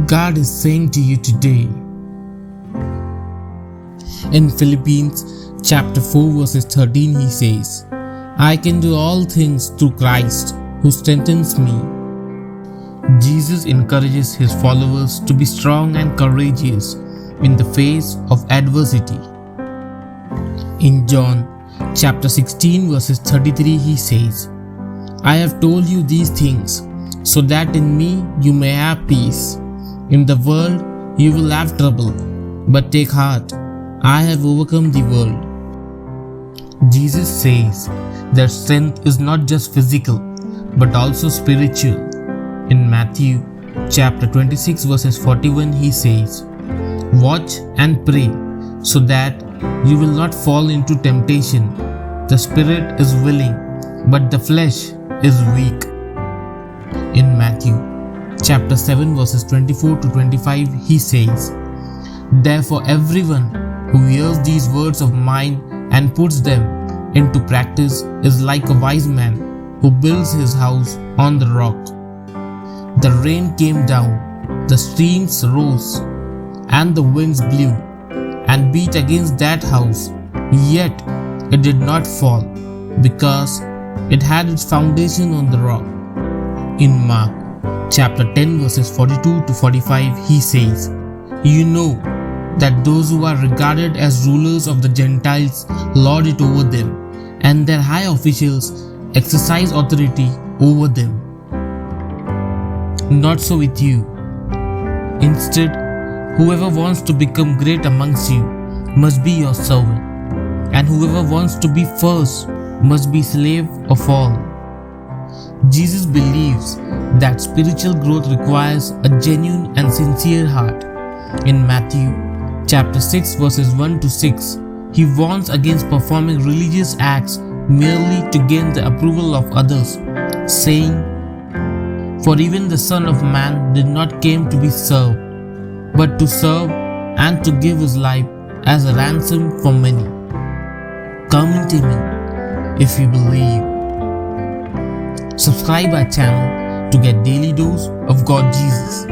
God is saying to you today. In Philippians chapter 4 verses 13 he says, I can do all things through Christ who strengthens me. Jesus encourages his followers to be strong and courageous in the face of adversity. In John chapter 16 verses 33 he says, I have told you these things so that in me you may have peace. In the world you will have trouble, but take heart, I have overcome the world. Jesus says that strength is not just physical but also spiritual. In Matthew chapter 26 verses 41 he says, watch and pray so that you will not fall into temptation. The spirit is willing, but the flesh is weak. In Matthew chapter 7 verses 24 to 25 he says, therefore everyone who hears these words of mine and puts them into practice is like a wise man who builds his house on the rock. The rain came down, the streams rose, and the winds blew and beat against that house, yet it did not fall, because it had its foundation on the rock. In Mark chapter 10 verses 42 to 45 he says, you know that those who are regarded as rulers of the Gentiles lord it over them, and their high officials exercise authority over them. Not so with you. Instead, whoever wants to become great amongst you must be your servant, and whoever wants to be first must be slave of all. Jesus believes that spiritual growth requires a genuine and sincere heart. In Matthew chapter 6 verses 1 to 6, he warns against performing religious acts merely to gain the approval of others, saying, for even the Son of Man did not come to be served, but to serve and to give his life as a ransom for many. Come into me if you believe. Subscribe our channel to get daily dose of God Jesus.